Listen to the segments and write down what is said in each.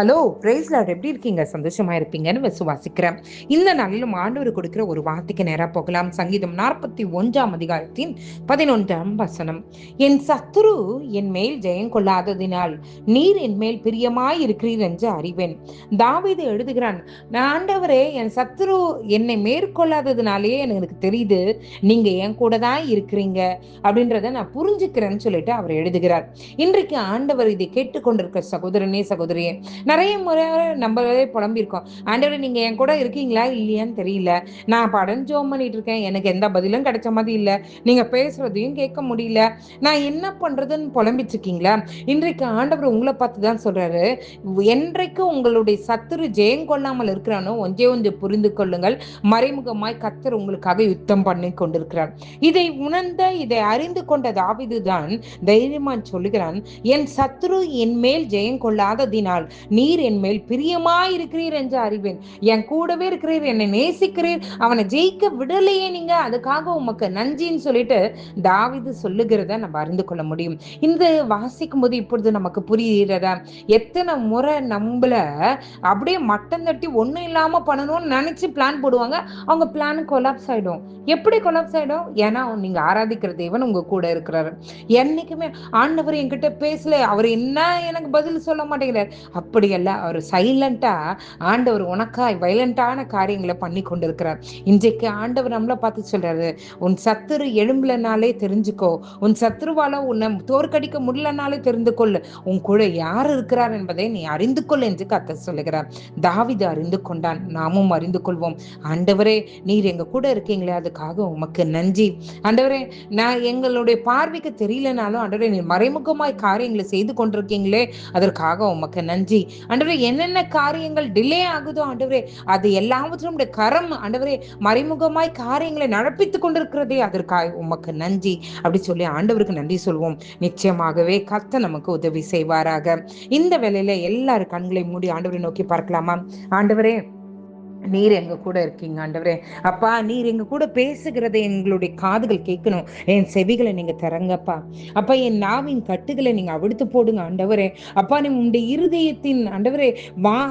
Hello price Lord, எப்படி இருக்கீங்க? சந்தோஷமா இருப்பீங்கன்னு விசுவாசிக்கிறேன். இந்த நாளிலும் ஆண்டவர் கொடுக்கிற ஒரு வார்த்தைக்கு நேரா போகலாம். சங்கீதம் 41:11 என் சத்துரு என் மேல் ஜெயம் கொள்ளாததினால் நீர் என் மேல் பிரியமாய் இருக்கிறீர் என்று அறிவேன். தாவீது எழுதுகிறான், நான் ஆண்டவரே, என் சத்துரு என்னை மேற்கொள்ளாததுனாலே எனக்கு தெரியுது நீங்க என் கூட தான் இருக்கிறீங்க அப்படின்றத நான் புரிஞ்சுக்கிறேன்னு சொல்லிட்டு அவர் எழுதுகிறார். இன்றைக்கு ஆண்டவர் இதை கேட்டுக்கொண்டிருக்க சகோதரனே, சகோதரியே, நிறைய முறை நம்மளே புலம்பியிருக்கோம். ஆண்டவரே, நீங்க என் கூட இருக்கீங்களா இல்லையான்னு தெரியல. நான் படம் ஜோம் பண்ணிட்டு இருக்கேன், எனக்கு எந்த பதிலும் கிடைச்ச மாதிரி இல்ல. நீங்க பேசுறதையும் கேட்க முடியல. நான் என்ன பண்றதுன்னு புலம்பிட்டு இருக்கீங்களா? இன்றைக்கு ஆண்டவர் உங்களை பார்த்து தான் சொல்றாரு, என்றைக்கு உங்களுடைய சத்துரு ஜெயம் கொள்ளாமல் இருக்கிறானோ ஒன்றே ஒன்று புரிந்து கொள்ளுங்கள், மறைமுகமாய் கர்த்தர் உங்களுக்காக யுத்தம் பண்ணி கொண்டிருக்கிறார். இதை அறிந்து கொண்ட தாவீது தான் தைரியமா சொல்லுகிறான், என் சத்துரு என் மேல் ஜெயம் கொள்ளாததினால் நீர் என் மேல் பிரியமாயிருக்கிறீர் என்று அறிவேன். என் கூடவே இருக்கிறீர், என்னை நேசிக்கிறீர், அவனை ஜெயிக்க விடலையே நீங்க, அதுக்காக உமக்கு நன்றின்னு சொல்லிட்டு தாவீது சொல்லுகிறத நம்ம அறிந்து கொள்ள முடியும். இந்த வாசிக்கும் போது இப்பொழுது நமக்கு புரிகிறதா, எத்தனை முறை நம்மள அப்படியே மட்டம் தட்டி ஒண்ணும் இல்லாம பண்ணணும்னு நினைச்சு பிளான் போடுவாங்க. அவங்க பிளான் கொலாப்ஸ் ஆயிடும். எப்படி கொலாப்ஸ் ஆயிடும்? ஏன்னா நீங்க ஆராதிக்கிற தேவன் உங்க கூட இருக்கிறாரு. என்னைக்குமே ஆண்டவர் என்கிட்ட பேசல, அவர் என்ன எனக்கு பதில் சொல்ல மாட்டேங்கிறார், அப்படியல்ல. அவர் சைலண்டா ஆண்டவர் உனக்காய் வயலண்டான காரியங்களை பண்ணி கொண்டிருக்கிறார். இன்றைக்கு ஆண்டவர் நம்மளை பார்த்து சொல்றாரு, உன் சத்துரு எழும்பலனாலே தெரிஞ்சுக்கோ, உன் சத்துருவால உன்னை தோற்கடிக்க முடியலனாலே தெரிந்து கொள், உன் கூட யார் இருக்கிறார் என்பதை நீ அறிந்து கொள் என்று கர்த்தர் சொல்லுகிறார். தாவீது அறிந்து கொண்டான், நாமும் அறிந்து கொள்வோம். ஆண்டவரே, நீர் எங்க கூட இருக்கீங்களே, அதுக்காக உமக்கு நன்றி. ஆண்டவரே, நான் எங்களுடைய பார்வைக்கு தெரியலனாலும் ஆண்டவரே, நீர் மறைமுகமாய் காரியங்களை செய்து கொண்டிருக்கீங்களே, அதற்காக உமக்கு நன்றி. ஆண்டவரே, என்னென்ன காரியங்கள் டிலே ஆகுதோ ஆண்டவரே, அது எல்லாவற்றும் கரம் ஆண்டவரே மறைமுகமாய் காரியங்களை நடப்பித்துக் கொண்டிருக்கிறதே, அதற்காக உமக்கு நன்றி அப்படி சொல்லி ஆண்டவருக்கு நன்றி சொல்வோம். நிச்சயமாகவே கர்த்தர் நமக்கு உதவி செய்வாராக. இந்த வேளையில எல்லாரும் கண்களை மூடி ஆண்டவரை நோக்கி பார்க்கலாமா? ஆண்டவரே, நீர் எங்க கூட இருக்கீங்க. ஆண்டவரே, அப்பா, நீர் எங்க கூட பேசுகிறதை எங்களுடைய காதுகள் கேட்கணும். என் செவிகளை நீங்க திறங்கப்பா. அப்பா, என் நாவின் கட்டுகளை நீங்க அவிழ்த்து போடுங்க ஆண்டவரே. அப்பா, நீ உங்களுடைய இருதயத்தின் ஆண்டவரே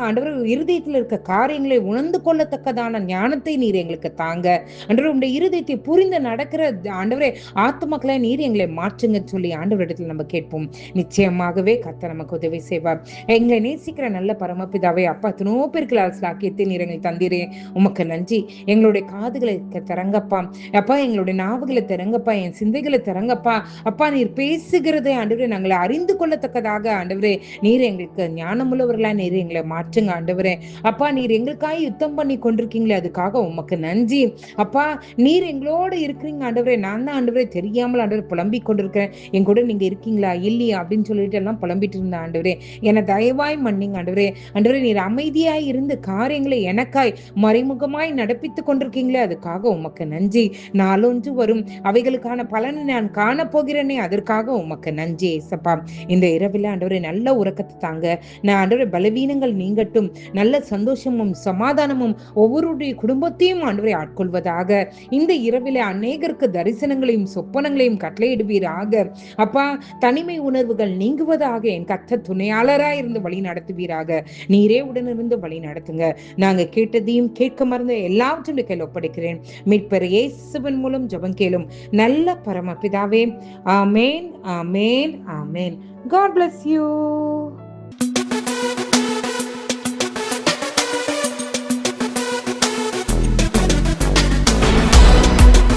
ஆண்டவரே, இருதயத்தில் இருக்க காரியங்களை உணர்ந்து கொள்ளத்தக்கதான ஞானத்தை நீர் எங்களுக்கு தாங்க. ஆண்டவரே, உங்களுடைய இருதயத்தை புரிந்து நடக்கிற ஆண்டவரே ஆத்துமக்களை நீர் எங்களை மாற்றுங்க சொல்லி ஆண்டவரிடத்தில் நம்ம கேட்போம். நிச்சயமாகவே கர்த்தர் நமக்கு உதவி செய்வார். எங்களை நேசிக்கிற நல்ல பரமபிதாவே, அப்பா, எத்தனோ பேருக்கு ஆக்கியத்தை நீர் எங்களை தந்தீரே, உமக்கு நன்றி. எங்களுடைய காதுகளை திறங்கப்பா. அப்பா, எங்களுடைய நாவுகளை திறங்கப்பா, என் சிந்தைகளை திறங்கப்பா. அப்பா, நீர் பேசுகிறதை ஆண்டவரே நாங்களை அறிந்து கொள்ளத்தக்கதாக ஆண்டவரே நீர் எங்களுக்கு ஞானமுள்ளவர்களா நீர் எங்களை மாற்றுங்க ஆண்டவரே. அப்பா, நீர் எங்களுக்காக யுத்தம் பண்ணி கொண்டிருக்கீங்களே, அதுக்காக உமக்கு நன்றி. அப்பா, நீர் எங்களோட இருக்கிறீங்க ஆண்டவரே. நான் தான் ஆண்டவரே தெரியாமல் ஆண்டவரே புலம்பிக் கொண்டிருக்கிறேன், என் கூட நீங்க இருக்கீங்களா இல்லையா அப்படின்னு சொல்லிட்டு எல்லாம் புலம்பிட்டு இருந்த ஆண்டவரே, என்னை தயவாய் மன்னிங்க ஆண்டவரே. ஆண்டவரே, நீர் அமைதியாய் இருந்து காரியங்களை எனக்காய் மறைமுகமாய் நடப்பித்துக் கொண்டிருக்கீங்களே, அதுக்காக உமக்கு நன்றி. நாளொன்று வரும், அவைகளுக்கான பலனை நான் காணப்போகிறேனே, அதற்காக உமக்கு நன்றி ஏசப்பா. இந்த இரவில் ஆண்டவரே நல்ல உறக்கத்தை தாங்க. நான் ஆண்டவரே பலவீனங்கள் நீங்கட்டும், நல்ல சந்தோஷமும் சமாதானமும் ஒவ்வொருடைய குடும்பத்தையும் ஆண்டவரை ஆட்கொள்வதாக. இந்த இரவிலே அநேகருக்கு தரிசனங்களையும் சொப்பனங்களையும் கட்டளையிடுவீராக. அப்பா, தனிமை உணர்வுகள் நீங்குவதாக. என் கர்த்தர் துணையாளராய் இருந்து வழி நடத்துவீராக. நீரே உடனிருந்து வழி நடத்துங்க. நாங்க கேட்டதையும் கேட்க மறந்த எல்லாவற்றையும் கையில் ஒப்படைக்கிறேன். மீட்பர் இயேசுவின் மூலம் ஜெபம் கேளும் நல்ல பரமபிதாவே. ஆமேன், ஆமேன், ஆமேன். God bless you.